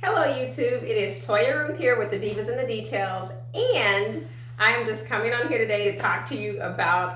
Hello YouTube, it is Toya Ruth here with the Divas and the Details, and I'm just coming on here today to talk to you about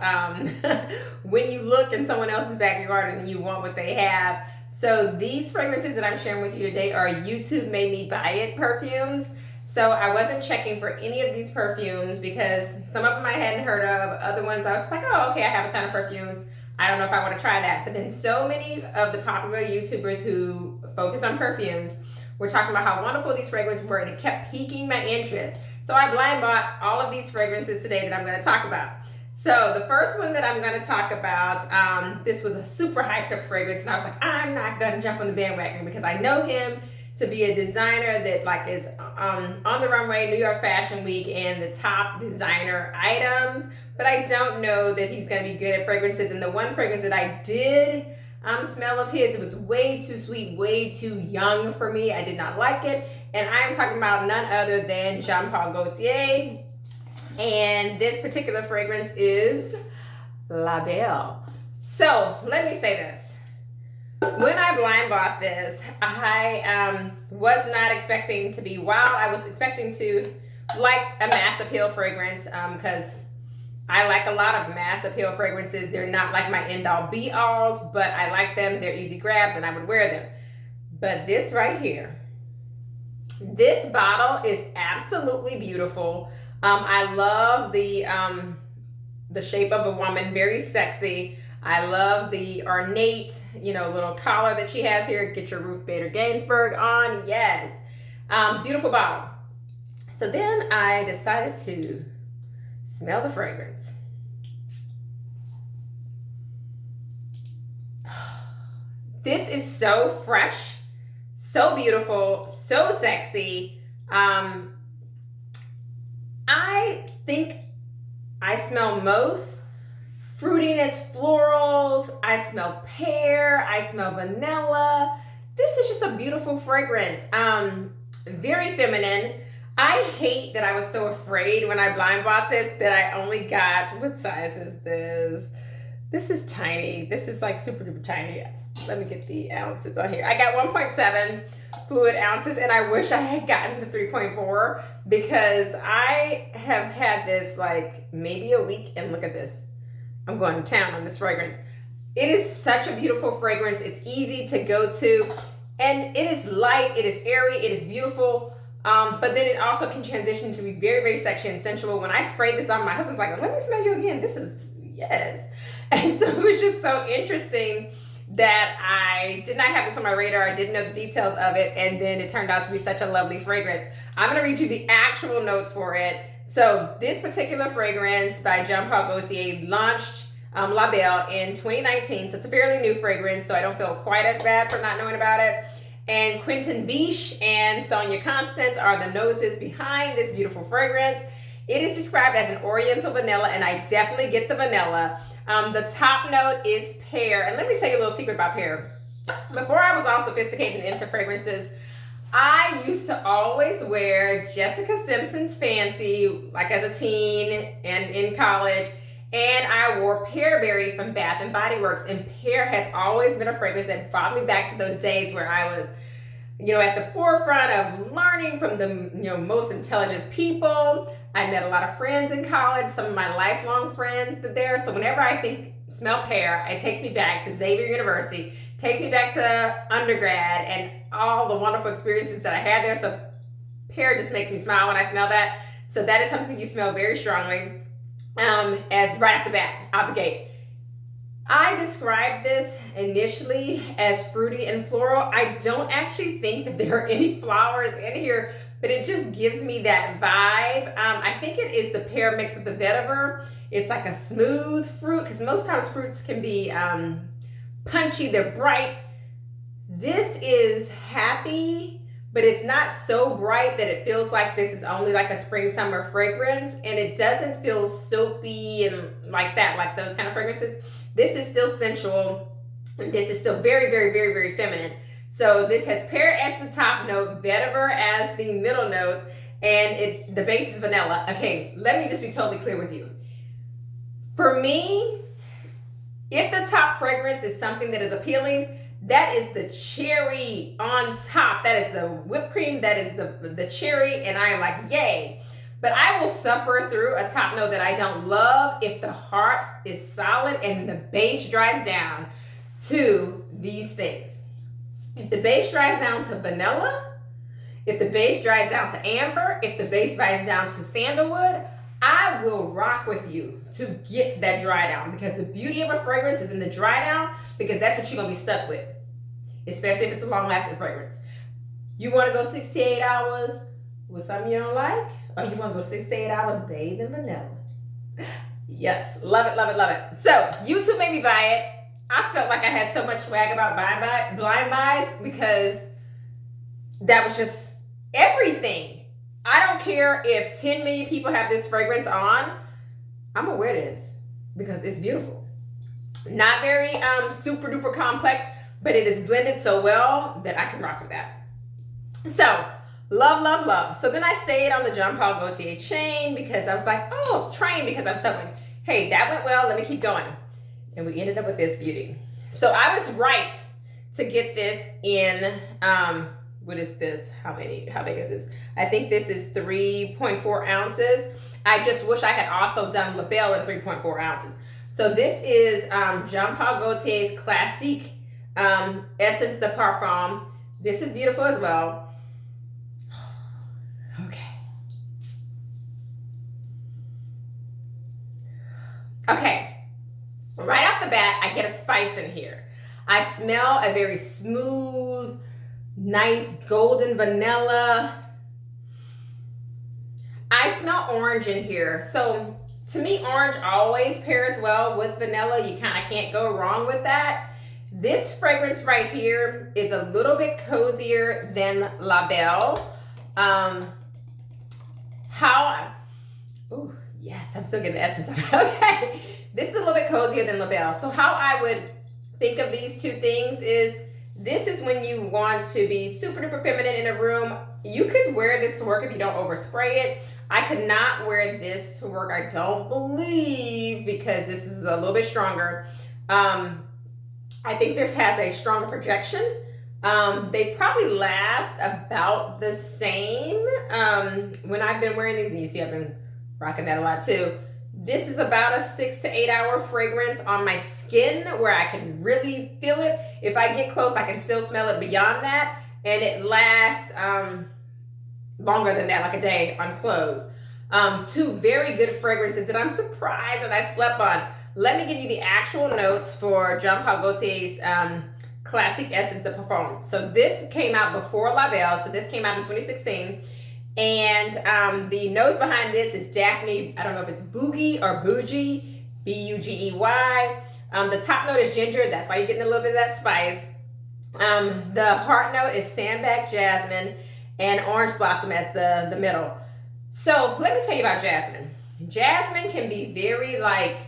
when you look in someone else's backyard and you want what they have. So these fragrances that I'm sharing with you today are YouTube made me buy it perfumes. So I wasn't checking for any of these perfumes because some of them I hadn't heard of, other ones I was just like, oh okay, I have a ton of perfumes. I don't know if I want to try that. But then so many of the popular YouTubers who focus on perfumes we're talking about how wonderful these fragrances were, and it kept piquing my interest. So I blind bought all of these fragrances today that I'm going to talk about. So the first one that I'm going to talk about, this was a super hyped up fragrance, and I was like, I'm not going to jump on the bandwagon because I know him to be a designer that like is on the runway, New York Fashion Week, and the top designer items, but I don't know that he's going to be good at fragrances. And the one fragrance that I did smell of his, it was way too sweet, way too young for me. I did not like it. And I'm talking about none other than Jean-Paul Gaultier. And this particular fragrance is La Belle. So let me say this. When I blind bought this, I was not expecting to be wow. I was expecting to like a mass appeal fragrance because I like a lot of mass appeal fragrances. They're not like my end-all be-alls, but I like them. They're easy grabs and I would wear them. But this right here, this bottle is absolutely beautiful. I love the shape of a woman, very sexy. I love the ornate, little collar that she has here. Get your Ruth Bader Ginsburg on, yes. Beautiful bottle. So then I decided to smell the fragrance. This is so fresh, so beautiful, so sexy. I think I smell most fruitiness, florals. I smell pear. I smell vanilla. This is just a beautiful fragrance. Very feminine. I hate that I was so afraid when I blind bought this that I only got, what size is this? This is tiny. This is like super duper tiny. Let me get the ounces on here. I got 1.7 fluid ounces, and I wish I had gotten the 3.4 because I have had this like maybe a week, and look at this. I'm going to town on this fragrance. It is such a beautiful fragrance. It's easy to go to, and it is light, it is airy, it is beautiful. But then it also can transition to be very, very sexy and sensual. When I sprayed this on, my husband's like, let me smell you again. This is, yes. And so it was just so interesting that I did not have this on my radar. I didn't know the details of it. And then it turned out to be such a lovely fragrance. I'm going to read you the actual notes for it. So this particular fragrance by Jean-Paul Gaultier launched La Belle in 2019. So it's a fairly new fragrance. So I don't feel quite as bad for not knowing about it. And Quentin Biche and Sonia Constant are the noses behind this beautiful fragrance. It is described as an oriental vanilla, and I definitely get the vanilla. The top note is pear. And let me tell you a little secret about pear. Before I was all sophisticated and into fragrances, I used to always wear Jessica Simpson's Fancy, like as a teen and in college. And I wore Pear Berry from Bath and Body Works, and pear has always been a fragrance that brought me back to those days where I was, at the forefront of learning from the, most intelligent people. I met a lot of friends in college, some of my lifelong friends there. So whenever I smell pear, it takes me back to Xavier University, takes me back to undergrad and all the wonderful experiences that I had there. So pear just makes me smile when I smell that. So that is something you smell very strongly. As right off the bat, out the gate. I described this initially as fruity and floral. I don't actually think that there are any flowers in here, but it just gives me that vibe. I think it is the pear mixed with the vetiver. It's like a smooth fruit, because most times fruits can be punchy, they're bright. This is happy, but it's not so bright that it feels like this is only like a spring summer fragrance, and it doesn't feel soapy and like that, like those kind of fragrances. This is still sensual. This is still very, very, very, very feminine. So this has pear as the top note, vetiver as the middle note, and the base is vanilla. Okay, let me just be totally clear with you. For me, if the top fragrance is something that is appealing, That is the cherry on top. That is the whipped cream. That is the cherry. And I am like, yay. But I will suffer through a top note that I don't love if the heart is solid and the base dries down to these things. If the base dries down to vanilla, if the base dries down to amber, if the base dries down to sandalwood, I will rock with you to get to that dry down, because the beauty of a fragrance is in the dry down, because that's what you're going to be stuck with, especially if it's a long-lasting fragrance. You want to go 6 to 8 hours with something you don't like, or you want to go 6 to 8 hours bathed in vanilla? Yes, love it, love it, love it. So YouTube made me buy it. I felt like I had so much swag about blind buys, because that was just everything. I don't care if 10 million people have this fragrance on. I'm gonna wear this because it's beautiful. Not very super duper complex, but it is blended so well that I can rock with that. So love, love, love. So then I stayed on the Jean Paul Gaultier chain because I was like, oh, train, because I'm selling. Hey, that went well. Let me keep going. And we ended up with this beauty. So I was right to get this in, what is this? How big is this? I think this is 3.4 ounces. I just wish I had also done Belle in 3.4 ounces. So this is Jean Paul Gaultier's Classique Essence de Parfum. This is beautiful as well. Okay. Right off the bat, I get a spice in here. I smell a very smooth, nice golden vanilla. I smell orange in here. So to me, orange always pairs well with vanilla. You kind of can't go wrong with that. This fragrance right here is a little bit cozier than La Belle. Oh yes, I'm still getting the essence of it. Okay. This is a little bit cozier than La Belle. So how I would think of these two things is, this is when you want to be super duper feminine in a room. You could wear this to work if you don't overspray it. I could not wear this to work, I don't believe, because this is a little bit stronger. I think this has a stronger projection. They probably last about the same when I've been wearing these. And you see I've been rocking that a lot too. This is about a 6 to 8 hour fragrance on my skin where I can really feel it. If I get close, I can still smell it beyond that. And it lasts longer than that, like a day on clothes. Two very good fragrances that I'm surprised that I slept on. Let me give you the actual notes for Jean Paul Gaultier's Classique Essence de Parfum. So this came out before La Belle. So this came out in 2016. And the nose behind this is Daphne. I don't know if it's Boogie or Bougie, B-U-G-E-Y. The top note is ginger. That's why you're getting a little bit of that spice. The heart note is sandbag jasmine and orange blossom as the middle. So let me tell you about jasmine. Jasmine can be very like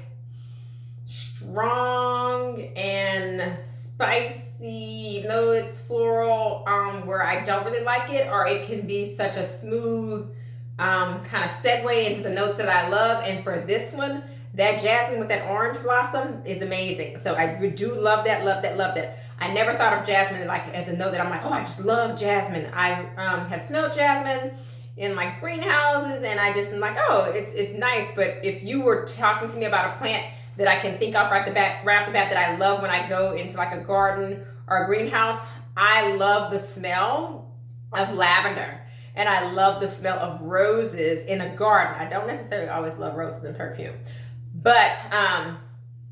strong and spicy, even though it's floral, where I don't really like it, or it can be such a smooth kind of segue into the notes that I love. And for this one, that jasmine with that orange blossom is amazing. So I do love that, love that, love that. I never thought of jasmine like as a note that I'm like, oh, I just love jasmine. I have smelled jasmine in like greenhouses, and I just am like, oh, it's nice. But if you were talking to me about a plant that I can think of right off the bat that I love when I go into like a garden or a greenhouse, I love the smell of lavender. And I love the smell of roses in a garden. I don't necessarily always love roses in perfume. But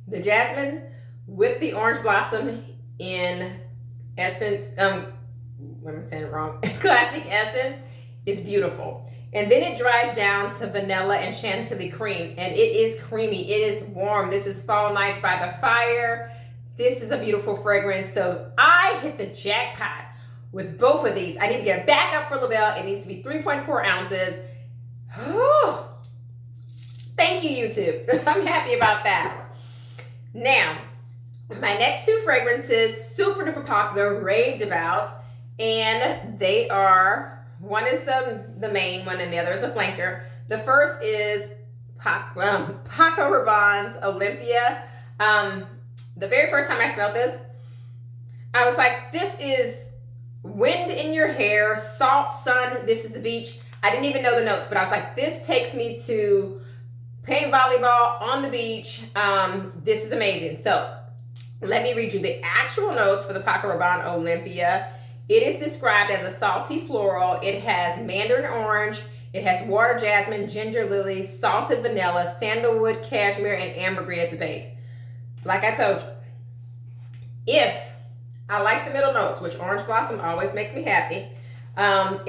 the jasmine with the orange blossom in Essence, am I saying it wrong? Classique Essence is beautiful. And then it dries down to vanilla and chantilly cream. And it is creamy. It is warm. This is Fall Nights by the Fire. This is a beautiful fragrance. So I hit the jackpot with both of these. I need to get a backup for La Belle. It needs to be 3.4 ounces. Oh, thank you, YouTube. I'm happy about that. Now, my next two fragrances, super duper popular, raved about, and they are, one is the main one and the other is a flanker. The first is Paco Rabanne's Olympia. The very first time I smelled this, I was like, this is wind in your hair, salt, sun, this is the beach. I didn't even know the notes, but I was like, this takes me to playing volleyball on the beach. This is amazing. So let me read you the actual notes for the Paco Rabanne Olympia. It is described as a salty floral. It has mandarin orange. It has water jasmine, ginger lily, salted vanilla, sandalwood, cashmere, and ambergris as a base. Like I told you, if I like the middle notes, which orange blossom always makes me happy.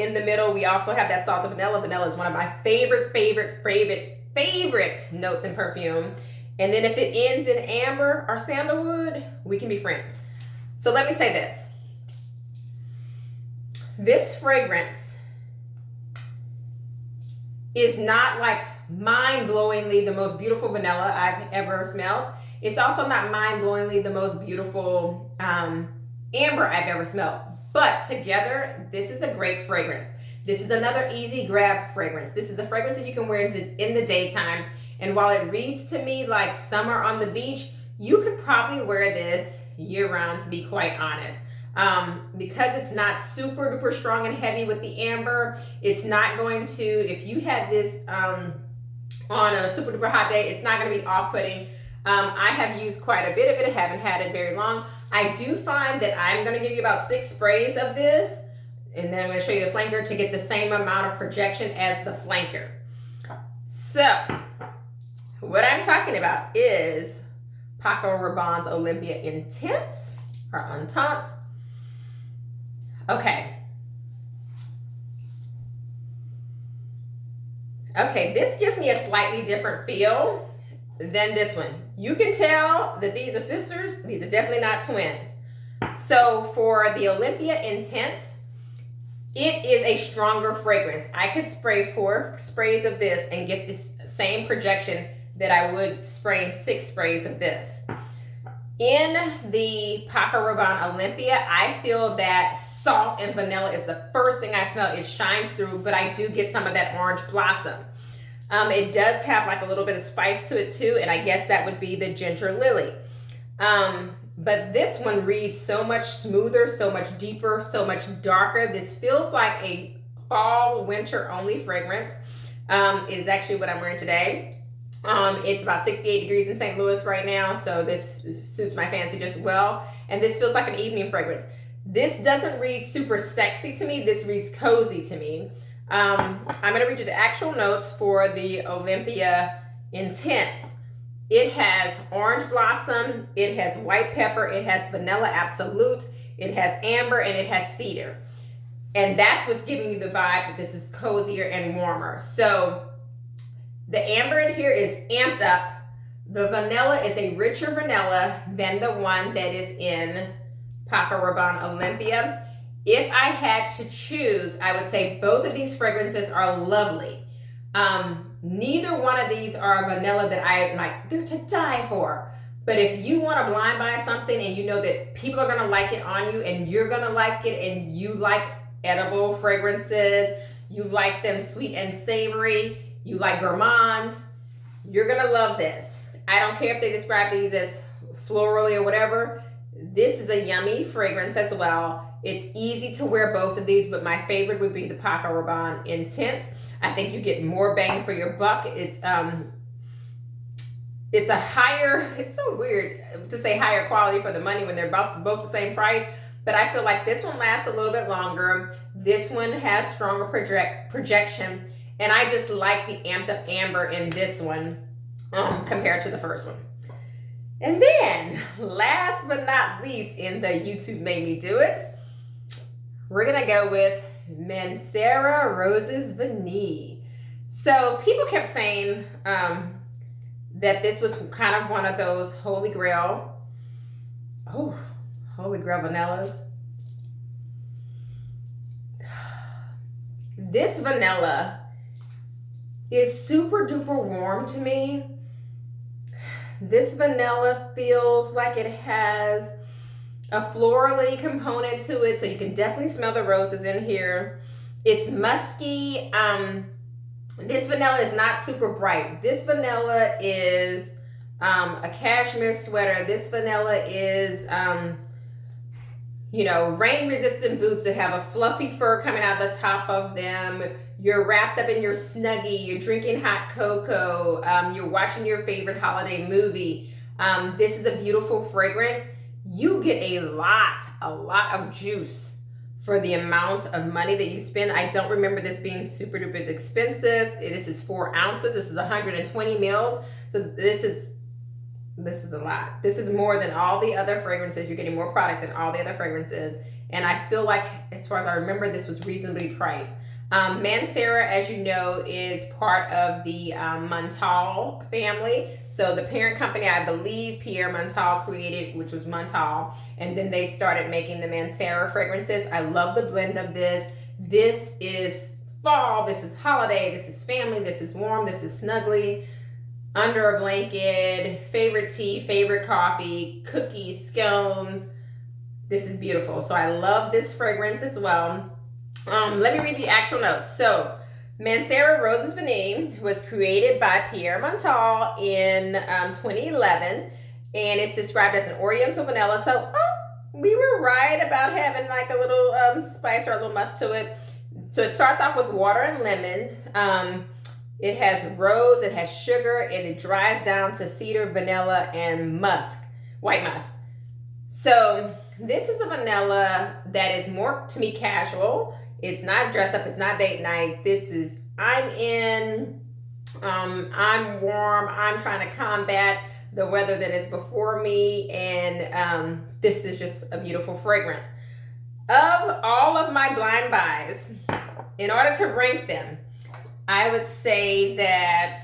In the middle, we also have that salted vanilla. Vanilla is one of my favorite notes in perfume. And then if it ends in amber or sandalwood, we can be friends. So let me say this. This fragrance is not like mind-blowingly the most beautiful vanilla I've ever smelled. It's also not mind-blowingly the most beautiful amber I've ever smelled. But together, this is a great fragrance. This is another easy grab fragrance. This is a fragrance that you can wear in the daytime. And while it reads to me like summer on the beach, you could probably wear this year round, to be quite honest. Because it's not super duper strong and heavy with the amber, it's not going to, if you had this on a super duper hot day, it's not going to be off-putting. I have used quite a bit of it. I haven't had it very long. I do find that I'm going to give you about 6 sprays of this, and then I'm going to show you the flanker to get the same amount of projection as the flanker. So what I'm talking about is Paco Rabanne's Olympia Intense or Intense. Okay, this gives me a slightly different feel than this one. You can tell that these are sisters. These are definitely not twins. So for the Olympia Intense, it is a stronger fragrance. I could spray 4 sprays of this and get this same projection that I would spraying 6 sprays of this. In the Paco Rabanne Olympia, I feel that salt and vanilla is the first thing I smell. It shines through, but I do get some of that orange blossom. It does have like a little bit of spice to it too, and I guess that would be the ginger lily. But this one reads so much smoother, so much deeper, so much darker. This feels like a fall, winter only fragrance. Is actually what I'm wearing today. It's about 68 degrees in St. Louis right now, so this suits my fancy just well. And this feels like an evening fragrance. This doesn't read super sexy to me. This reads cozy to me. I'm going to read you the actual notes for the Olympia Intense. It has orange blossom, it has white pepper, it has vanilla absolute, it has amber, and it has cedar. And that's what's giving you the vibe that this is cozier and warmer. So the amber in here is amped up. The vanilla is a richer vanilla than the one that is in Paco Rabanne Olympia. If I had to choose, I would say both of these fragrances are lovely. Neither one of these are vanilla that I like. They're to die for. But if you want to blind buy something and you know that people are going to like it on you and you're going to like it and you like edible fragrances, you like them sweet and savory, you like gourmands, you're going to love this. I don't care if they describe these as florally or whatever. This is a yummy fragrance as well. It's easy to wear both of these, but my favorite would be the Paco Rabanne Intense. I think you get more bang for your buck. It's a higher, it's so weird to say higher quality for the money when they're both the same price, but I feel like this one lasts a little bit longer. This one has stronger projection, and I just like the amped up amber in this one compared to the first one. And then, last but not least, in the YouTube Made Me Do It, we're gonna go with Mancera Roses Vanille. So people kept saying that this was kind of one of those holy grail vanillas. This vanilla is super duper warm to me. This vanilla feels like it has a florally component to it, so you can definitely smell the roses in here. It's musky. This vanilla is not super bright. This vanilla is a cashmere sweater. This vanilla is you know, rain resistant boots that have a fluffy fur coming out the top of them. You're wrapped up in your Snuggie, you're drinking hot cocoa, you're watching your favorite holiday movie. This is a beautiful fragrance. You get a lot of juice for the amount of money that you spend. I don't remember this being super duper expensive. This is 4 ounces. This is 120 mils. So this is a lot. This is more than all the other fragrances. You're getting more product than all the other fragrances. And I feel like, as far as I remember, this was reasonably priced. Mascara, as you know, is part of the Montal family. So the parent company, I believe, Pierre Montal created, which was Montal, and then they started making the Mascara fragrances. I love the blend of this. This is fall, this is holiday, this is family, this is warm, this is snuggly, under a blanket, favorite tea, favorite coffee, cookies, scones. This is beautiful. So I love this fragrance as well. Let me read the actual notes. So, Mascara Roses Vanille was created by Pierre Montal in 2011, and it's described as an oriental vanilla. So, we were right about having like a little spice or a little musk to it. So it starts off with water and lemon. It has rose, it has sugar, and it dries down to cedar, vanilla, and musk, white musk. So this is a vanilla that is more, to me, casual. It's not dress up, it's not date night. This is, I'm in, I'm warm, I'm trying to combat the weather that is before me, and this is just a beautiful fragrance. Of all of my blind buys, in order to rank them, I would say that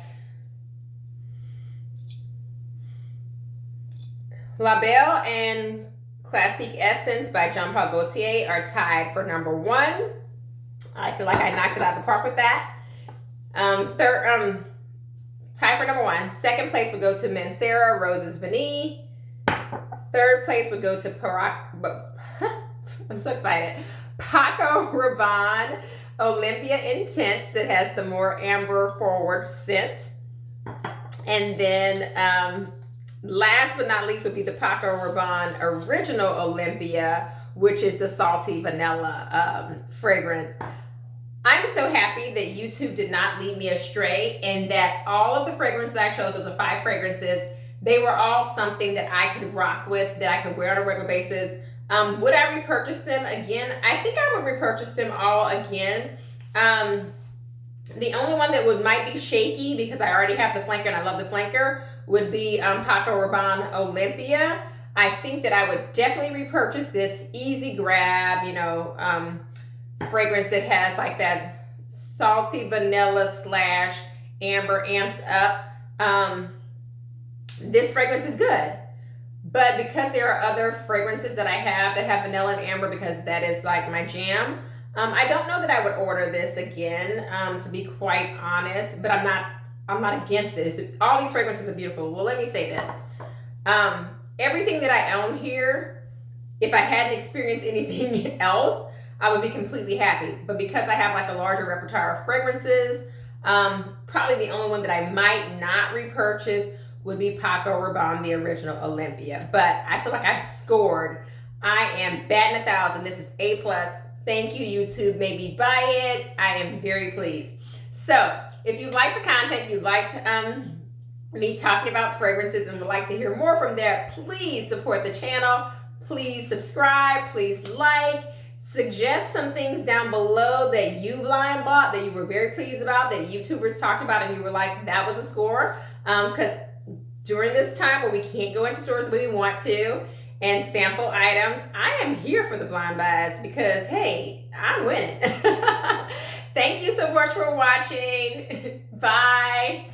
La Belle and Classique Essence by Jean-Paul Gaultier are tied for number 1. I feel like I knocked it out of the park with that. Tied for number 1. Second place would go to Mascara Roses Vanille. Third place would go to I'm so excited. Paco Rabanne Olympia Intense, that has the more amber forward scent. And then last but not least would be the Paco Rabanne Original Olympia, which is the salty vanilla fragrance. I'm so happy that YouTube did not lead me astray, and that all of the fragrances I chose, those are 5 fragrances, they were all something that I could rock with, that I could wear on a regular basis. Would I repurchase them again? I think I would repurchase them all again. The only one that might be shaky, because I already have the flanker and I love the flanker, would be Paco Rabanne Olympia. I think that I would definitely repurchase this easy grab, you know, fragrance that has like that salty vanilla slash amber amped up. This fragrance is good. But because there are other fragrances that I have that have vanilla and amber, because that is like my jam, I don't know that I would order this again, to be quite honest. But I'm not against this. All these fragrances are beautiful. Well, let me say this. Everything that I own here, if I hadn't experienced anything else, I would be completely happy. But because I have like a larger repertoire of fragrances, probably the only one that I might not repurchase would be Paco Rabanne, the Original Olympia. But I feel like I scored. I am batting 1,000. This is A+. Thank you, YouTube. Made me buy it. I am very pleased. So if you like the content, you liked me talking about fragrances and would like to hear more from there, please support the channel. Please subscribe. Please like. Suggest some things down below that you blind bought, that you were very pleased about, that YouTubers talked about and you were like, that was a score. Because during this time where we can't go into stores the way we want to and sample items, I am here for the blind buys, because hey, I'm winning. Thank you so much for watching. Bye.